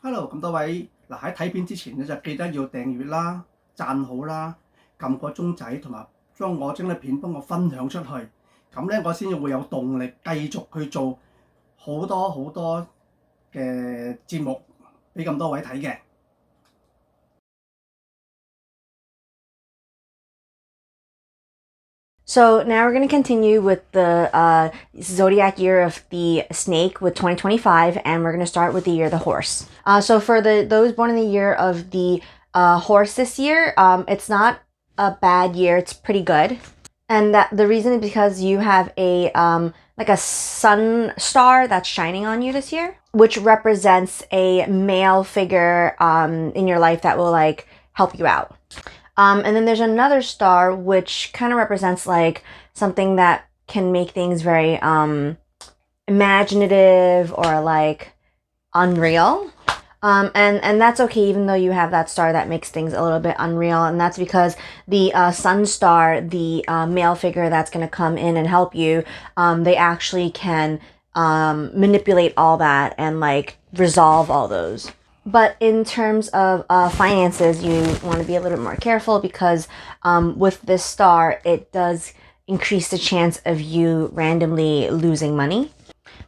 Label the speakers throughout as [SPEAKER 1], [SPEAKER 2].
[SPEAKER 1] Hello，咁多位嗱喺睇片之前咧就記得要訂閱啦、讚好啦、撳個鐘仔同埋將我整啲片幫我分享出去，咁咧我先至會有動力繼續去做好多好多嘅節目俾咁多位睇嘅。
[SPEAKER 2] So now we're going to continue with the Zodiac year of the snake with 2025, and we're going to start with the year of the horse. So for those born in the year of the horse this year, it's not a bad year. It's pretty good. And that the reason is because you have a like a sun star that's shining on you this year, which represents a male figure in your life that will like help you out. And then there's another star which kind of represents like something that can make things very imaginative or like unreal. And that's okay, even though you have that star that makes things a little bit unreal. And that's because the sun star, the male figure that's going to come in and help you, they actually can manipulate all that and like resolve all those. But in terms of finances, you want to be a little bit more careful because with this star, it does increase the chance of you randomly losing money.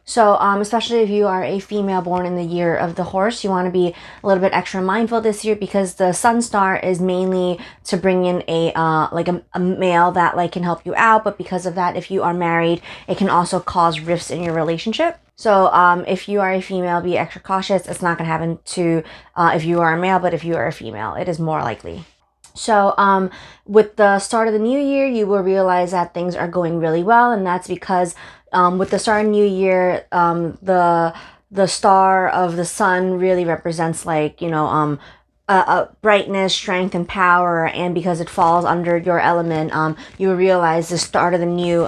[SPEAKER 2] So, especially if you are a female born in the year of the horse, you want to be a little bit extra mindful this year because the sun star is mainly to bring in a male that like can help you out. But because of that, if you are married, it can also cause rifts in your relationship. So, if you are a female, be extra cautious. It's not going to happen to if you are a male, but if you are a female, it is more likely. So, with the start of the new year, you will realize that things are going really well, and that's because with the start of new year, the star of the sun really represents like brightness, strength, and power. And because it falls under your element, you will realize the start of the new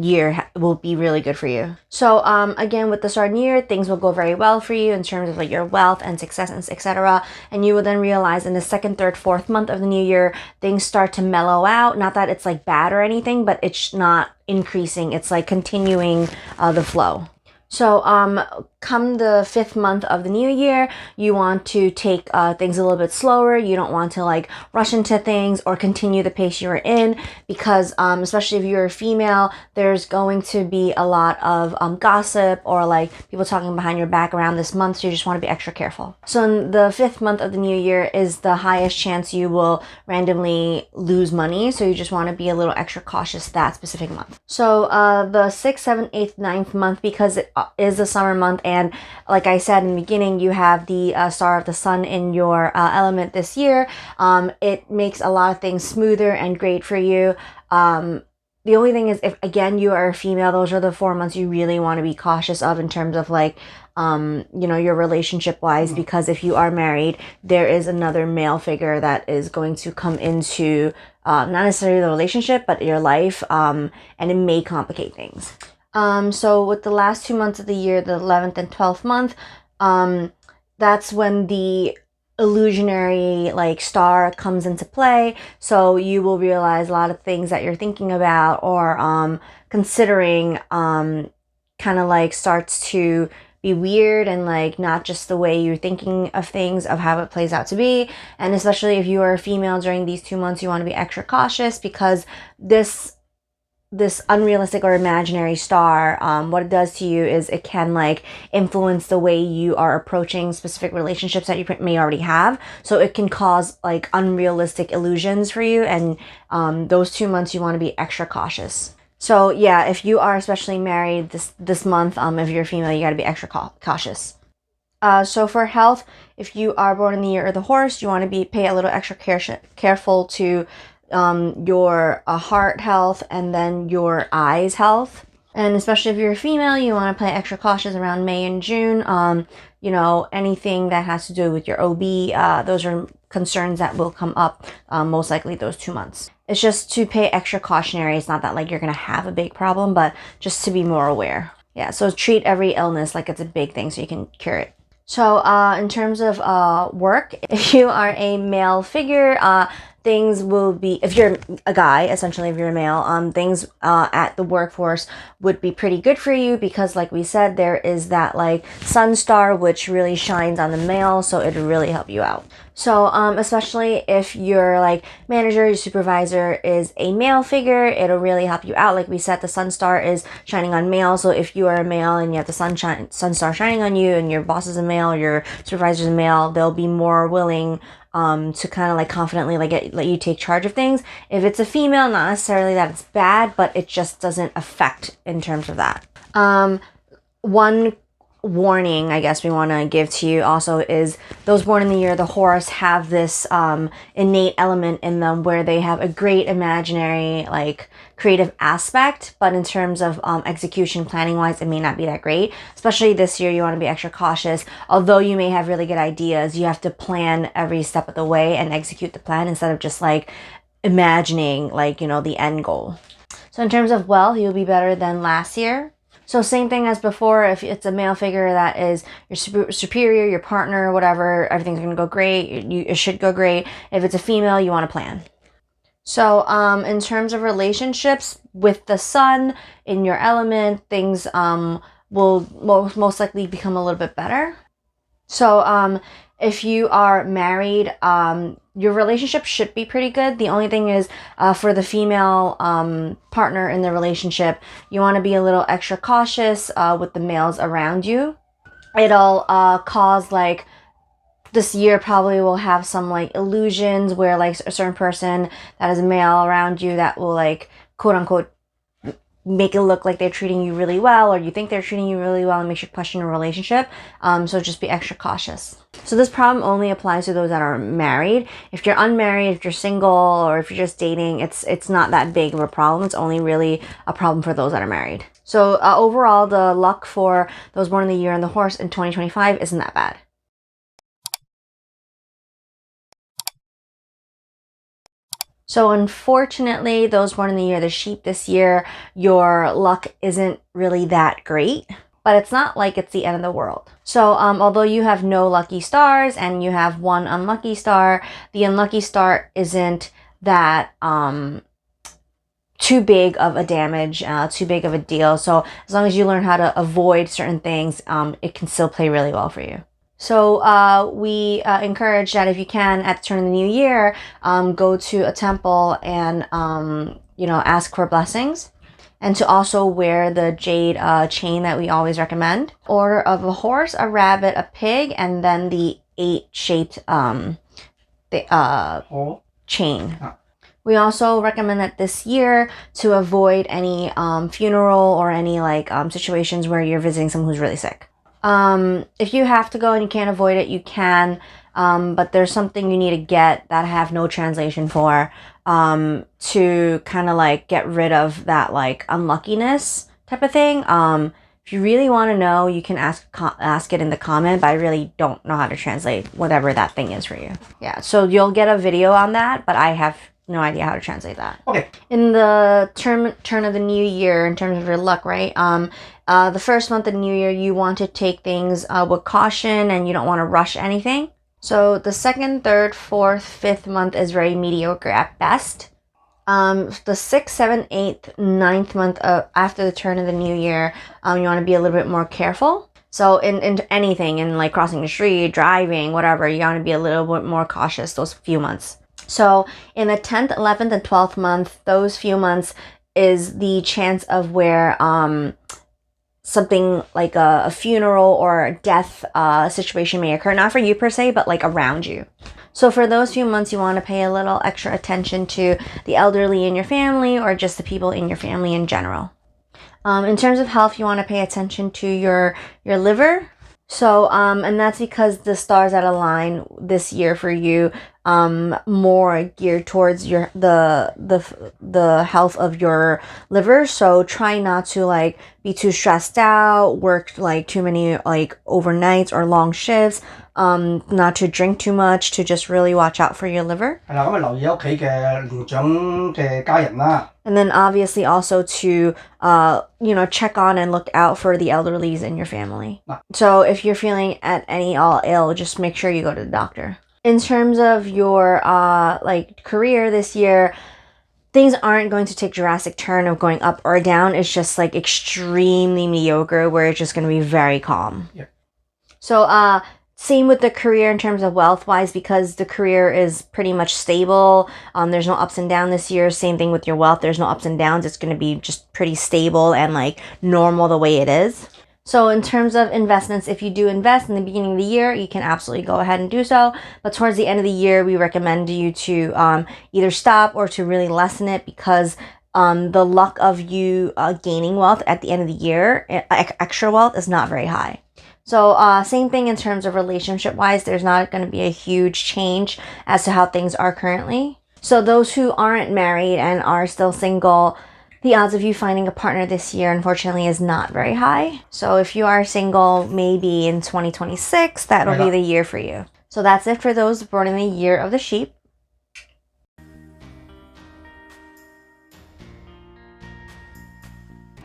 [SPEAKER 2] year will be really good for you. So again, with the start of the year, things will go very well for you in terms of like your wealth and success and etc. And you will then realize in the second, third, fourth month of the new year, things start to mellow out. Not that it's like bad or anything, but it's not increasing. It's like continuing the flow. So, come the 5th month of the new year, you want to take things a little bit slower. You don't want to like rush into things or continue the pace you're in because, especially if you're a female, there's going to be a lot of gossip or like people talking behind your back around this month. So you just want to be extra careful. So in the 5th month of the new year is the highest chance you will randomly lose money. So you just want to be a little extra cautious that specific month. So the 6th, 7th, 8th, 9th month, because it is the summer month, and like I said in the beginning, you have the star of the sun in your element this year. It makes a lot of things smoother and great for you. The only thing is, if again you are a female, those are the 4 months you really want to be cautious of in terms of like your relationship wise, because if you are married, there is another male figure that is going to come into not necessarily the relationship but your life, and it may complicate things. So with the last 2 months of the year, the 11th and 12th month, that's when the illusionary like star comes into play. So you will realize a lot of things that you're thinking about or considering kind of like starts to be weird and like not just the way you're thinking of things, of how it plays out to be. And especially if you are a female during these 2 months, you want to be extra cautious because this unrealistic or imaginary star, what it does to you is it can like influence the way you are approaching specific relationships that you may already have. So it can cause like unrealistic illusions for you, and those 2 months you want to be extra cautious. So yeah, if you are especially married this month, if you're a female, you got to be extra cautious. So for health, if you are born in the year of the horse, you want to pay a little extra careful to your heart health and then your eyes health. And especially if you're a female, you want to play extra cautious around May and June. Anything that has to do with your OB, those are concerns that will come up most likely those 2 months. It's just to pay extra cautionary. It's not that like you're going to have a big problem, but just to be more aware. Yeah, so treat every illness like it's a big thing so you can cure it. So in terms of work, if you are a male figure, things will be, if you're a guy, essentially, if you're a male, things at the workforce would be pretty good for you because, like we said, there is that like sun star which really shines on the male, so it'll really help you out. So especially if your like manager, your supervisor is a male figure, it'll really help you out. Like we said, the sun star is shining on male, so if you are a male and you have the sun star shining on you and your boss is a male, your supervisor is a male, they'll be more willing to kind of like confidently like let you take charge of things. If it's a female, not necessarily that it's bad, but it just doesn't affect in terms of that. One warning I guess we want to give to you also is those born in the year of the horse have this innate element in them where they have a great imaginary like creative aspect, but in terms of execution planning wise it may not be that great. Especially this year you want to be extra cautious. Although you may have really good ideas, you have to plan every step of the way and execute the plan instead of just like imagining like, you know, the end goal. So in terms of wealth, you'll be better than last year. So same thing as before, if it's a male figure that is your superior, your partner, whatever, everything's going to go great. It should go great. If it's a female, you want to plan. So in terms of relationships with the sun in your element, things will most likely become a little bit better. So if you are married, your relationship should be pretty good. The only thing is for the female partner in the relationship, you want to be a little extra cautious with the males around you. It'll cause like this year probably will have some like illusions where like a certain person that is a male around you that will like quote unquote make it look like they're treating you really well, or you think they're treating you really well, and makes you question your relationship. So just be extra cautious. So this problem only applies to those that are married. If you're unmarried, if you're single, or if you're just dating, it's not that big of a problem. It's only really a problem for those that are married. So overall, the luck for those born in the year and the horse in 2025 isn't that bad. So unfortunately, those born in the year of the sheep this year, your luck isn't really that great, but it's not like it's the end of the world. So although you have no lucky stars and you have one unlucky star, the unlucky star isn't that too big of a damage, too big of a deal. So as long as you learn how to avoid certain things, it can still play really well for you. So we encourage that if you can, at the turn of the new year, go to a temple and, you know, ask for blessings. And to also wear the jade chain that we always recommend. Order of a horse, a rabbit, a pig, and then the 8-shaped chain. We also recommend that this year to avoid any funeral or any like situations where you're visiting someone who's really sick. If you have to go and you can't avoid it, you can, but there's something you need to get that I have no translation for, to kind of like get rid of that like unluckiness type of thing. If you really want to know, you can ask it in the comment, but I really don't know how to translate whatever that thing is for you. Yeah, so you'll get a video on that, but I have no idea how to translate that.
[SPEAKER 1] Okay.
[SPEAKER 2] In the turn of the new year, in terms of your luck, right? The first month of the new year, you want to take things with caution and you don't want to rush anything. So the second, third, fourth, fifth month is very mediocre at best. The 6th, 7th, 8th, 9th month after the turn of the new year, you want to be a little bit more careful. So in anything, in like crossing the street, driving, whatever, you want to be a little bit more cautious those few months. So in the 10th, 11th, and 12th month, those few months is the chance of where something like a funeral or a death situation may occur. Not for you per se, but like around you. So for those few months, you want to pay a little extra attention to the elderly in your family or just the people in your family in general. In terms of health, you want to pay attention to your liver. So, and that's because the stars that align this year for you, more geared towards the health of your liver. So try not to like be too stressed out, work like too many like overnights or long shifts, not to drink too much, to just really watch out for your liver.
[SPEAKER 1] 係啦，咁留意屋企嘅年長嘅家人啦。
[SPEAKER 2] And then obviously also to, check on and look out for the elderlies in your family. So if you're feeling at all ill, just make sure you go to the doctor. In terms of your like career this year, things aren't going to take drastic turn of going up or down. It's just like extremely mediocre where it's just going to be very calm.
[SPEAKER 1] Yeah.
[SPEAKER 2] So same with the career in terms of wealth wise, because the career is pretty much stable. There's no ups and downs this year. Same thing with your wealth. There's no ups and downs. It's going to be just pretty stable and like normal the way it is. So in terms of investments, if you do invest in the beginning of the year, you can absolutely go ahead and do so. But towards the end of the year, we recommend you to either stop or to really lessen it, because the luck of you gaining wealth at the end of the year, extra wealth, is not very high. So same thing in terms of relationship wise, there's not going to be a huge change as to how things are currently. So those who aren't married and are still single, the odds of you finding a partner this year, unfortunately, is not very high. So if you are single, maybe in 2026, that'll be the year for you. So that's it for those born in the year of the sheep.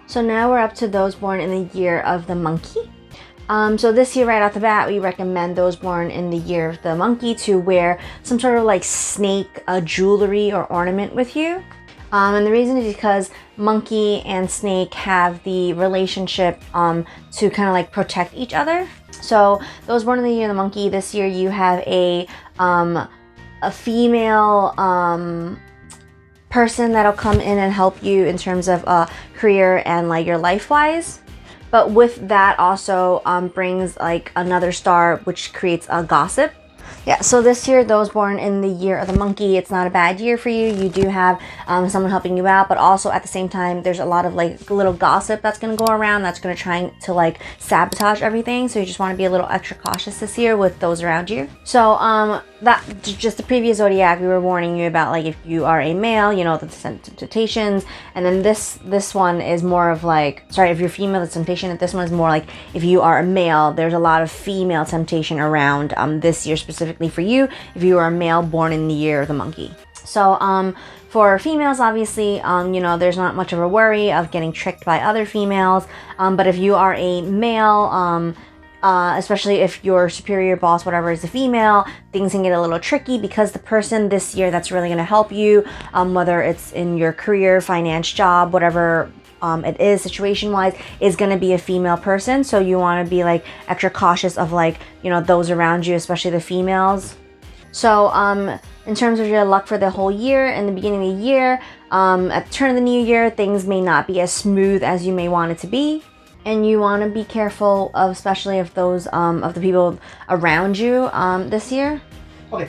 [SPEAKER 2] So now we're up to those born in the year of the monkey. So this year, right off the bat, we recommend those born in the year of the monkey to wear some sort of like snake jewelry or ornament with you. And the reason is because monkey and snake have the relationship to kind of like protect each other. So those born in the year of the monkey, this year you have a female person that'll come in and help you in terms of career and like your life wise. But with that also brings like another star, which creates a gossip. Yeah, so this year, those born in the year of the monkey, it's not a bad year for you. You do have someone helping you out, but also at the same time, there's a lot of like little gossip that's going to go around that's going to try to like sabotage everything. So you just want to be a little extra cautious this year with those around you. So that just the previous Zodiac, we were warning you about like if you are a male, you know, the temptations. And then this one is more of like, sorry, if you're female, the temptation. And this one is more like if you are a male, there's a lot of female temptation around this year specifically for you if you are a male born in the year of the monkey. So for females, obviously, you know, there's not much of a worry of getting tricked by other females. But if you are a male, especially if your superior boss, whatever, is a female, things can get a little tricky because the person this year that's really going to help you, whether it's in your career, finance, job, whatever it is situation wise, is going to be a female person. So you want to be like extra cautious of like, you know, those around you, especially the females. So in terms of your luck for the whole year, in the beginning of the year, at the turn of the new year, things may not be as smooth as you may want it to be. And you want to be careful of, especially of those of the people around you this year.
[SPEAKER 1] Okay,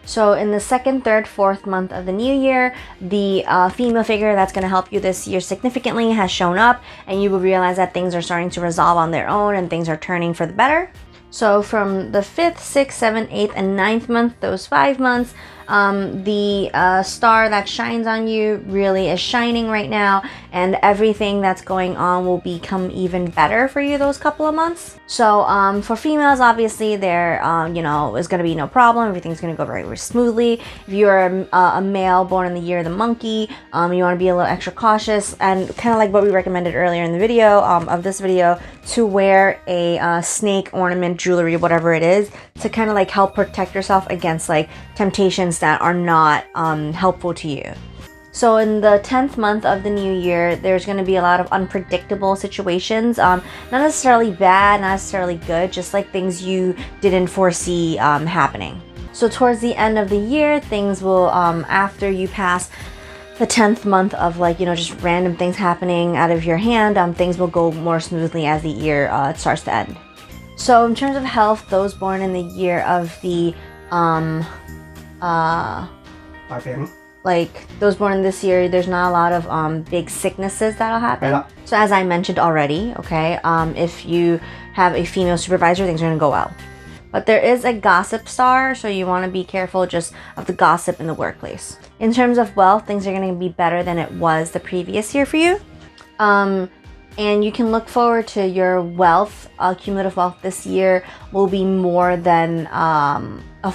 [SPEAKER 2] so in the second, third, fourth month of the new year, the female figure that's going to help you this year significantly has shown up, and you will realize that things are starting to resolve on their own and things are turning for the better. So from the 5th, 6th, 7th, 8th, and 9th month, those 5 months, the star that shines on you really is shining right now, and everything that's going on will become even better for you those couple of months. So for females, obviously, there you know, is going to be no problem. Everything's going to go very, very smoothly. If you're a male born in the year of the monkey, you want to be a little extra cautious, and kind of like what we recommended earlier in the video of this video, to wear a snake ornament, jewelry, whatever it is, to kind of like help protect yourself against like temptations that are not helpful to you. So in the 10th month of the new year, there's going to be a lot of unpredictable situations, not necessarily bad, not necessarily good, just like things you didn't foresee happening. So towards the end of the year, things will, after you pass the 10th month of like, you know, just random things happening out of your hand, things will go more smoothly as the year starts to end. So in terms of health, those born in the year of the like those born in this year, there's not a lot of big sicknesses that'll happen. So as I mentioned already, okay, if you have a female supervisor, things are going to go well. But there is a gossip star, so you want to be careful just of the gossip in the workplace. In terms of wealth, things are going to be better than it was the previous year for you. And you can look forward to your wealth, cumulative wealth this year will be more than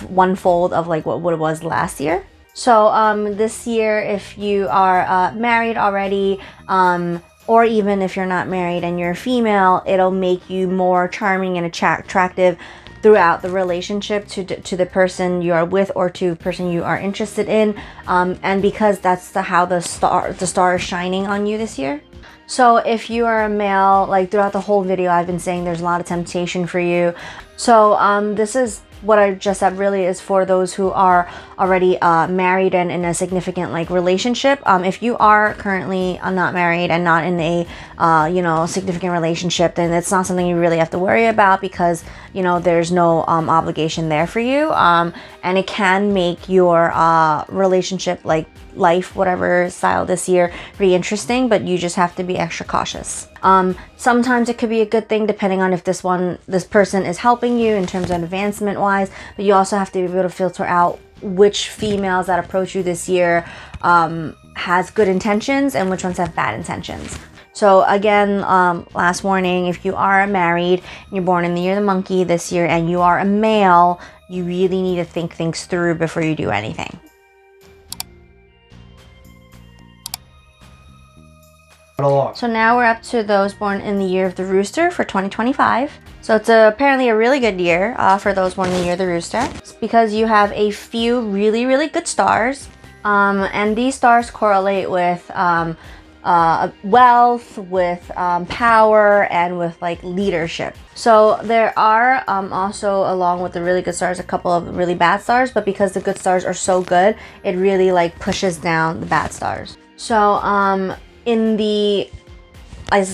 [SPEAKER 2] one-fold of like what it was last year. So this year, if you are married already, or even if you're not married and you're a female, it'll make you more charming and attractive throughout the relationship to the person you are with or to the person you are interested in, and because that's how the star is shining on you this year. So if you are a male, like throughout the whole video I've been saying there's a lot of temptation for you. So this is what I just said really is for those who are already married and in a significant like relationship. If you are currently not married and not in a significant relationship, then it's not something you really have to worry about, because there's no obligation there for you, and it can make your relationship, like life, whatever style this year, pretty interesting, but you just have to be extra cautious. Sometimes it could be a good thing depending on if this person is helping you in terms of advancement wise, but you also have to be able to filter out which females that approach you this year has good intentions and which ones have bad intentions. So again, last warning, if you are married and you're born in the year of the monkey this year and you are a male, you really need to think things through before you do anything. So now we're up to those born in the year of the Rooster for 2025. So it's apparently a really good year for those born in the year of the Rooster. It's because you have a few really, really good stars. And these stars correlate with wealth, with power, and with like leadership. So there are also, along with the really good stars, a couple of really bad stars, but because the good stars are so good, it really like pushes down the bad stars. So in the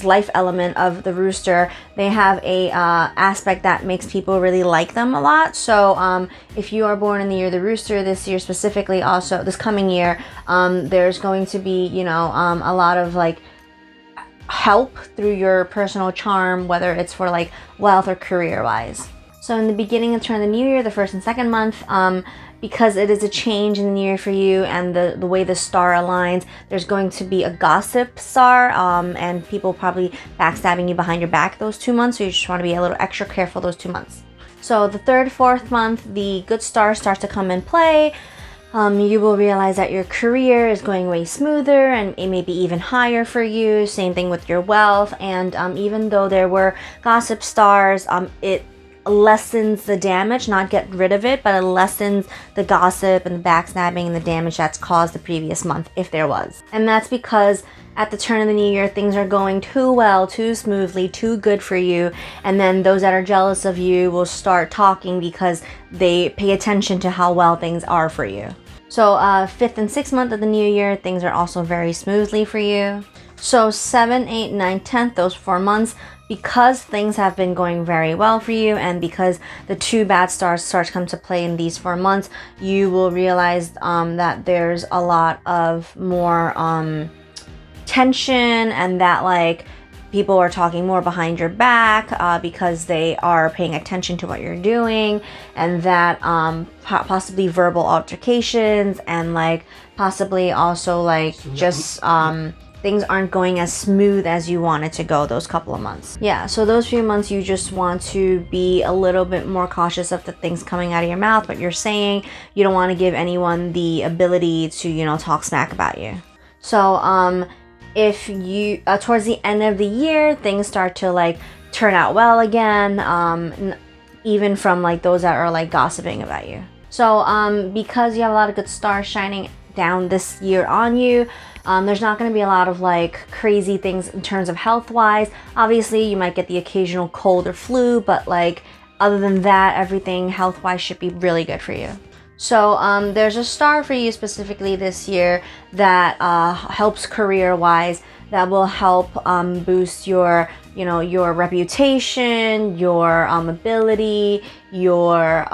[SPEAKER 2] life element of the Rooster, they have a aspect that makes people really like them a lot. So if you are born in the year of the Rooster this year specifically, also this coming year, there's going to be a lot of like help through your personal charm, whether it's for like wealth or career wise. So in the beginning of turn of the new year, the first and second month, because it is a change in the new year for you and the way the star aligns, there's going to be a gossip star, and people probably backstabbing you behind your back those 2 months, so you just want to be a little extra careful those 2 months. So the third, fourth month, the good stars start to come in play. You will realize that your career is going way smoother and it may be even higher for you. Same thing with your wealth, and even though there were gossip stars, it lessens the damage, not get rid of it, but it lessens the gossip and the backstabbing and the damage that's caused the previous month, if there was. And that's because at the turn of the new year, things are going too well, too smoothly, too good for you, and then those that are jealous of you will start talking because they pay attention to how well things are for you. So fifth and sixth month of the new year, things are also very smoothly for you. So 7, 8, 9, 10th, those 4 months, because things have been going very well for you and because the 2 bad stars start to come to play in these 4 months, you will realize that there's a lot of more tension, and that like people are talking more behind your back because they are paying attention to what you're doing, and that possibly verbal altercations, and like possibly also like just things aren't going as smooth as you want it to go those couple of months. Yeah, so those few months you just want to be a little bit more cautious of the things coming out of your mouth, what you're saying. You don't want to give anyone the ability to, talk smack about you. So if you, towards the end of the year, things start to like turn out well again, even from like those that are like gossiping about you. So because you have a lot of good stars shining down this year on you, there's not going to be a lot of like crazy things in terms of health wise. Obviously you might get the occasional cold or flu, but like other than that, everything health wise should be really good for you. So there's a star for you specifically this year that helps career wise, that will help boost your your reputation, your ability, your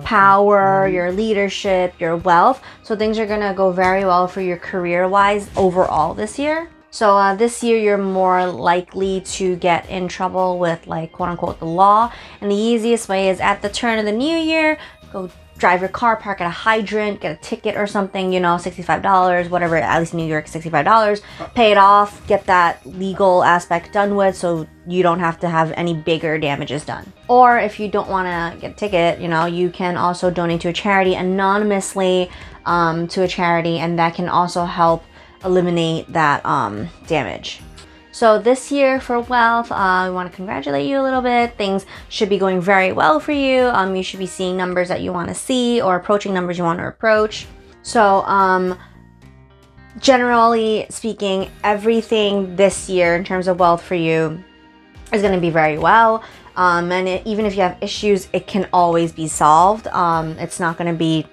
[SPEAKER 2] power, your leadership, your wealth. So things are gonna go very well for your career wise overall this year. So this year you're more likely to get in trouble with like quote unquote the law, and the easiest way is at the turn of the new year, go drive your car, park at a hydrant, get a ticket or something, $65, whatever, at least in New York, $65, pay it off, get that legal aspect done with so you don't have to have any bigger damages done. Or if you don't want to get a ticket, you can also donate to a charity anonymously to a charity, and that can also help eliminate that damage. So this year for wealth, we want to congratulate you a little bit. Things should be going very well for you. You should be seeing numbers that you want to see or approaching numbers you want to approach. So generally speaking, everything this year in terms of wealth for you is going to be very well. Even if you have issues, it can always be solved. It's not going to be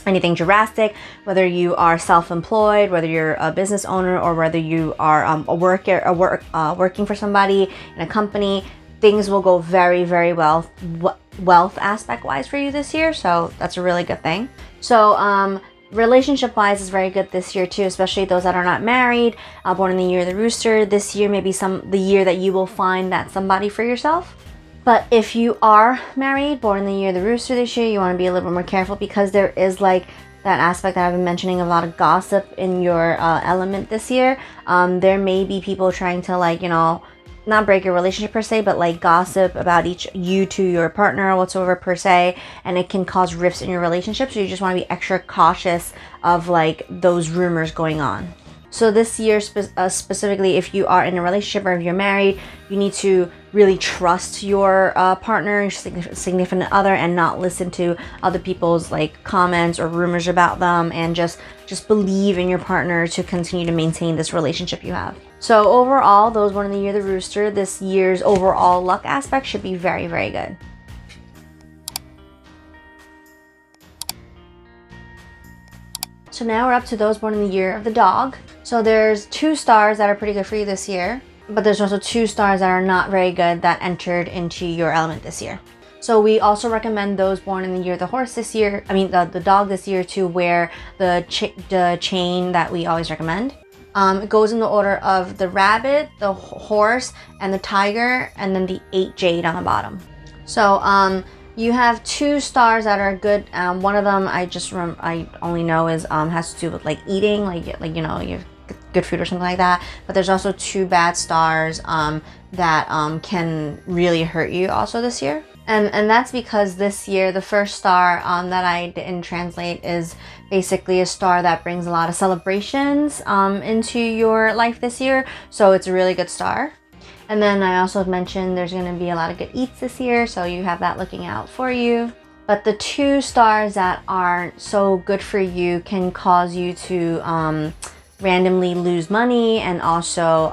[SPEAKER 2] anything drastic, whether you are self-employed, whether you're a business owner, or whether you are working for somebody in a company. Things will go very, very well wealth aspect wise for you this year, so that's a really good thing. So relationship wise is very good this year too, especially those that are not married, born in the year of the rooster. This year may be the year that you will find that somebody for yourself. But if you are married, born in the year of the rooster this year, you want to be a little bit more careful, because there is like that aspect that I've been mentioning, a lot of gossip in your element this year. There may be people trying to, like, you know, not break your relationship per se, but like gossip about you to your partner or whatsoever per se, and it can cause rifts in your relationship. So you just want to be extra cautious of like those rumors going on. So this year specifically, if you are in a relationship or if you're married, you need to really trust your partner, your significant other, and not listen to other people's like comments or rumors about them, and just believe in your partner to continue to maintain this relationship you have. So overall, those born in the year of the rooster, this year's overall luck aspect should be very, very good. So now we're up to those born in the year of the dog. So there's 2 stars that are pretty good for you this year, but there's also 2 stars that are not very good that entered into your element this year. So we also recommend those born in the year of the horse this year, the dog this year, to wear the chain that we always recommend. It goes in the order of the rabbit, the horse, and the tiger, and then the 8 jade on the bottom. So you have 2 stars that are good. One of them I only know is has to do with like eating, like you know, you have good food or something like that. But there's also 2 bad stars that can really hurt you also this year. And that's because this year the first star that I didn't translate is basically a star that brings a lot of celebrations into your life this year. So it's a really good star. And then I also mentioned there's going to be a lot of good eats this year, so you have that looking out for you. But the 2 stars that aren't so good for you can cause you to randomly lose money, and also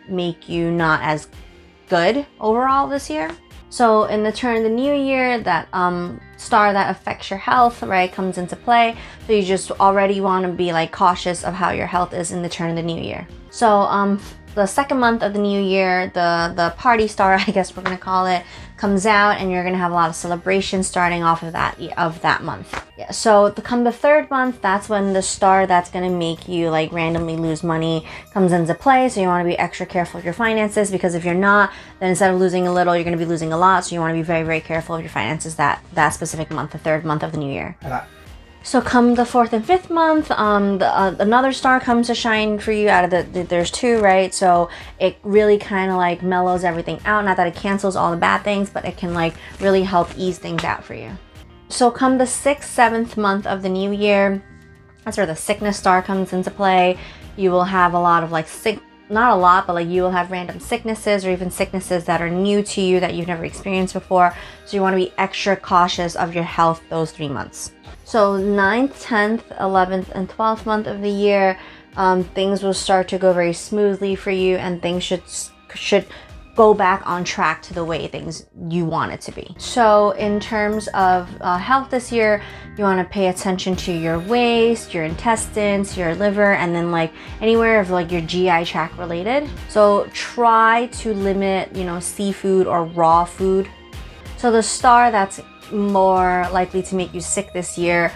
[SPEAKER 2] make you not as good overall this year. So in the turn of the new year, that star that affects your health, right, comes into play. So you just already want to be like cautious of how your health is in the turn of the new year. So the second month of the new year, the party star, I guess we're gonna call it, comes out, and you're gonna have a lot of celebrations starting off of that month. Yeah. So come the third month, that's when the star that's gonna make you like randomly lose money comes into play. So you want to be extra careful of your finances, because if you're not, then instead of losing a little, you're gonna be losing a lot. So you want to be very, very careful of your finances that specific month, the third month of the new year. So come the 4th and 5th month, another star comes to shine for you out of there's 2, right? So it really kind of like mellows everything out. Not that it cancels all the bad things, but it can like really help ease things out for you. So come the 6th, 7th month of the new year, that's where the sickness star comes into play. You will have a lot of like not a lot, but like you will have random sicknesses, or even sicknesses that are new to you that you've never experienced before. So you want to be extra cautious of your health those 3 months. So 9th, 10th, 11th, and 12th month of the year, things will start to go very smoothly for you, and things should go back on track to the way things you want it to be. So in terms of health this year, you want to pay attention to your waist, your intestines, your liver, and then like anywhere of like your GI tract related. So try to limit, you know, seafood or raw food. So the star that's more likely to make you sick this year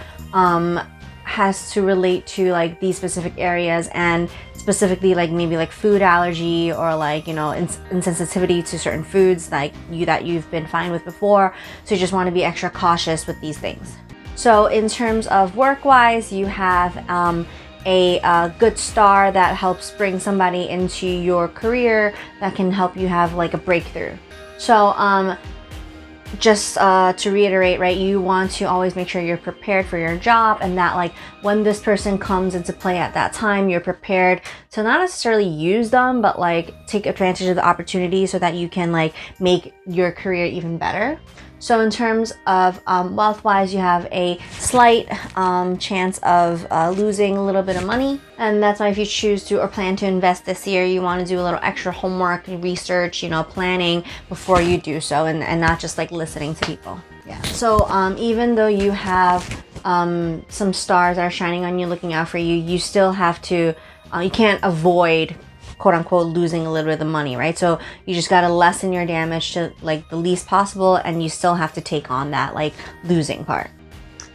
[SPEAKER 2] has to relate to like these specific areas, and specifically like maybe like food allergy, or like, you know, insensitivity to certain foods that you've been fine with before. So you just want to be extra cautious with these things. So in terms of work wise, you have a good star that helps bring somebody into your career that can help you have like a breakthrough. So just to reiterate, right, you want to always make sure you're prepared for your job, and that like when this person comes into play at that time, you're prepared to not necessarily use them, but like take advantage of the opportunity so that you can like make your career even better. So in terms of wealth-wise, you have a slight chance of losing a little bit of money. And that's why if you choose to or plan to invest this year, you want to do a little extra homework and research, planning before you do so, and not just like listening to people. Yeah. So even though you have some stars that are shining on you, looking out for you, you still have to, you can't avoid quote unquote losing a little bit of the money, right? So you just got to lessen your damage to like the least possible, and you still have to take on that like losing part.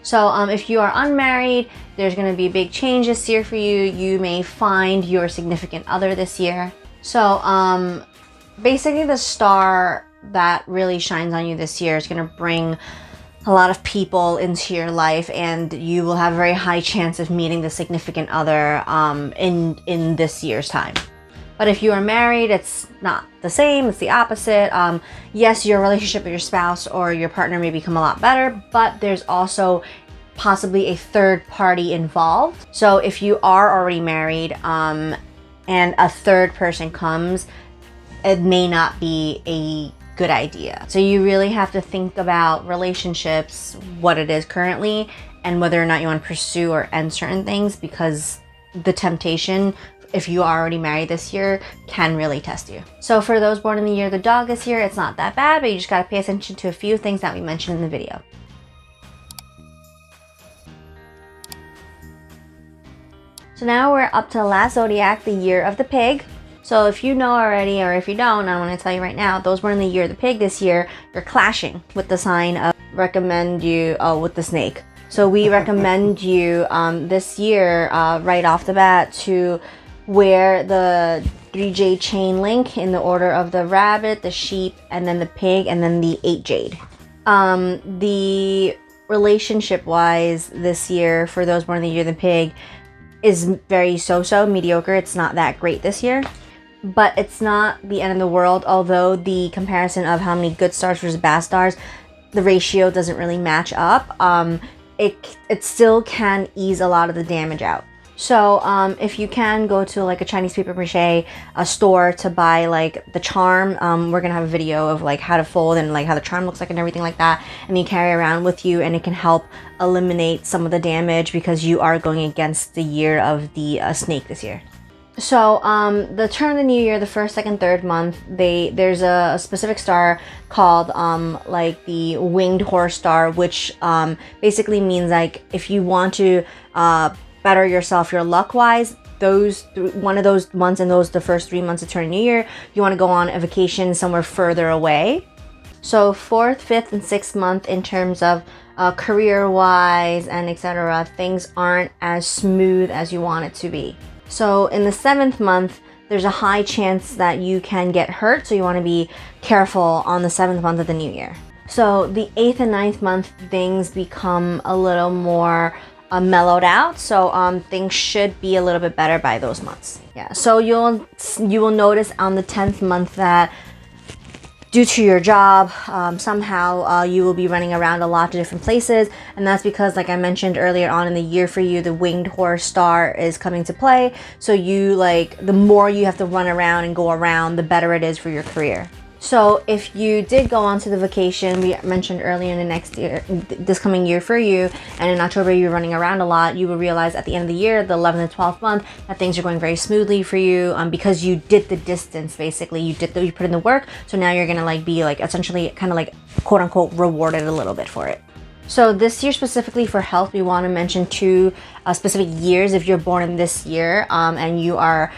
[SPEAKER 2] So if you are unmarried, there's going to be a big change this year for you. You may find your significant other this year. So basically the star that really shines on you this year is going to bring a lot of people into your life, and you will have a very high chance of meeting the significant other in this year's time. But if you are married, it's not the same, it's the opposite. Yes, your relationship with your spouse or your partner may become a lot better, but there's also possibly a third party involved. So if you are already married and a third person comes, it may not be a good idea. So you really have to think about relationships, what it is currently, and whether or not you want to pursue or end certain things, because the temptation, if you are already married this year, can really test you. So for those born in the year of the dog this year, it's not that bad, but you just got to pay attention to a few things that we mentioned in the video. So now we're up to the last zodiac, the year of the pig. So if you know already, or if you don't, I want to tell you right now, those born in the year of the pig this year, you're clashing with the sign of recommend you, with the snake. So we recommend you this year, right off the bat, to wear the 3 jade chain link in the order of the rabbit, the sheep, and then the pig, and then the 8 jade. The relationship wise this year for those born in the year of the pig is very so-so, mediocre. It's not that great this year, but it's not the end of the world. Although the comparison of how many good stars versus bad stars, the ratio doesn't really match up. It still can ease a lot of the damage out. So if you can go to like a Chinese paper mache a store to buy like the charm, we're gonna have a video of like how to fold and like how the charm looks like and everything like that, and you carry around with you, and it can help eliminate some of the damage because you are going against the year of the snake this year. So the turn of the new year, the first, second, third month, there's a specific star called like the winged horse star, which basically means like if you want to better yourself, your luck wise, one of those months, and the first 3 months of turn of new year, you want to go on a vacation somewhere further away. So 4th, 5th, and 6th month, in terms of career wise and etc., things aren't as smooth as you want it to be. So in the 7th month, there's a high chance that you can get hurt, so you want to be careful on the 7th month of the new year. So the 8th and 9th month, things become a little more mellowed out, so things should be a little bit better by those months. Yeah, so you will notice on the 10th month that due to your job, somehow you will be running around a lot of different places, and that's because, like I mentioned earlier on in the year for you, the winged horse star is coming to play. So you the more you have to run around and go around, the better it is for your career. So if you did go on to the vacation we mentioned earlier in the next year, this coming year for you, and in October you're running around a lot, you will realize at the end of the year, the 11th and 12th month, that things are going very smoothly for you because you did the distance, basically. You put in the work, so now you're gonna be essentially kind of quote unquote rewarded a little bit for it. So this year specifically for health, we want to mention 2 specific years if you're born in this year and you are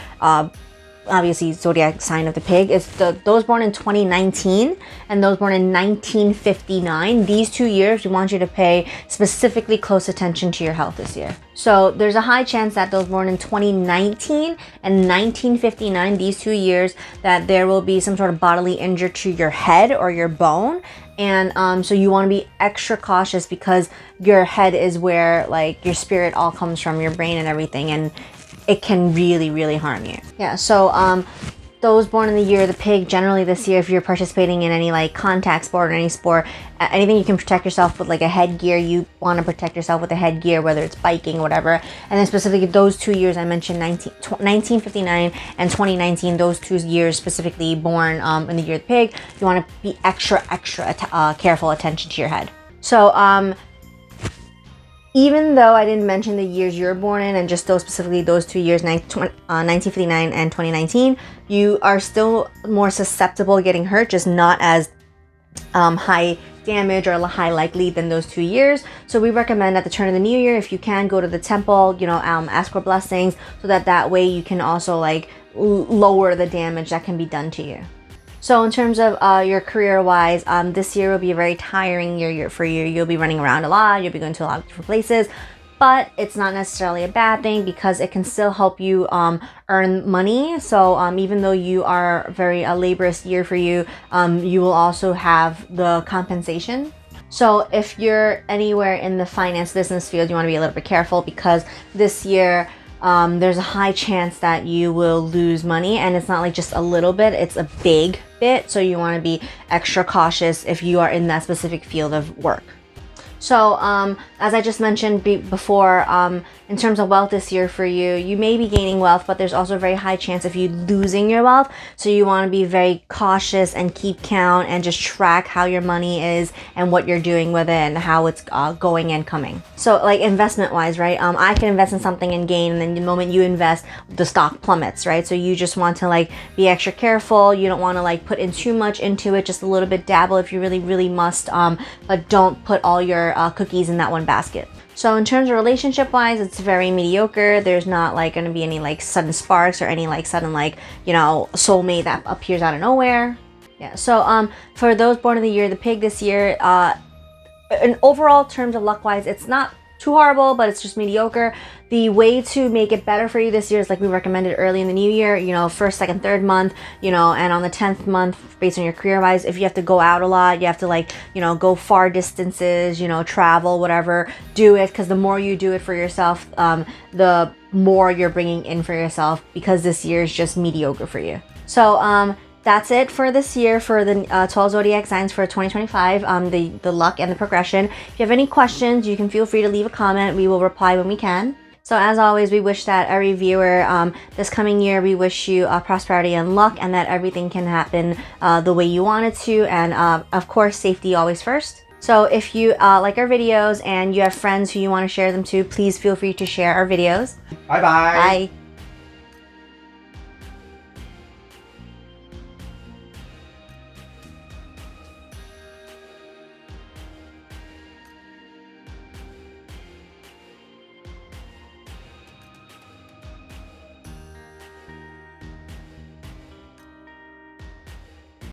[SPEAKER 2] obviously zodiac sign of the pig. It's those born in 2019 and those born in 1959. These 2 years, we want you to pay specifically close attention to your health this year. So there's a high chance that those born in 2019 and 1959, these 2 years, that there will be some sort of bodily injury to your head or your bone. And so you want to be extra cautious because your head is where your spirit all comes from, your brain and everything, and it can really, really harm you. Yeah, so those born in the year of the pig, generally this year, if you're participating in any like contact sport or any sport, anything you can protect yourself with, like a headgear, you want to protect yourself with a headgear, whether it's biking or whatever. And then specifically those 2 years I mentioned, 1959 and 2019, those 2 years specifically born in the year of the pig, you want to be extra careful attention to your head. So even though I didn't mention the years you're born in and just those specifically those 2 years, 1959 and 2019, you are still more susceptible to getting hurt, just not as high damage or high likely than those 2 years. So we recommend at the turn of the new year, if you can, go to the temple, ask for blessings, so that way you can also like lower the damage that can be done to you. So in terms of your career-wise, this year will be a very tiring year for you. You'll be running around a lot. You'll be going to a lot of different places. But it's not necessarily a bad thing because it can still help you earn money. So even though you are very laborious year for you, you will also have the compensation. So if you're anywhere in the finance business field, you want to be a little bit careful because this year, there's a high chance that you will lose money, and it's not like just a little bit, it's a big bit. So you want to be extra cautious if you are in that specific field of work. So as I just mentioned before, in terms of wealth this year for you, you may be gaining wealth, but there's also a very high chance of you losing your wealth. So you want to be very cautious and keep count and just track how your money is and what you're doing with it and how it's going and coming. So like investment wise, right? I can invest in something and gain, and then the moment you invest, the stock plummets, right? So you just want to like be extra careful. You don't want to like put in too much into it, just a little bit, dabble if you really, really must, but don't put all your cookies in that one basket. So in terms of relationship wise, it's very mediocre. There's not like going to be any like sudden sparks or any like sudden like, soulmate that appears out of nowhere. Yeah. So for those born in the year of the pig this year, in overall terms of luck wise, it's not too horrible, but it's just mediocre. The way to make it better for you this year is like we recommended early in the new year, first, second, third month, and on the 10th month, based on your career wise, if you have to go out a lot, you have to like, go far distances, travel, whatever, do it. Because the more you do it for yourself, the more you're bringing in for yourself, because this year is just mediocre for you. So, that's it for this year for the 12 zodiac signs for 2025, the luck and the progression. If you have any questions, you can feel free to leave a comment. We will reply when we can. So as always, we wish that every viewer this coming year, we wish you prosperity and luck, and that everything can happen the way you want it to. And of course, safety always first. So if you like our videos and you have friends who you want to share them to, please feel free to share our videos.
[SPEAKER 1] Bye-bye.
[SPEAKER 2] Bye.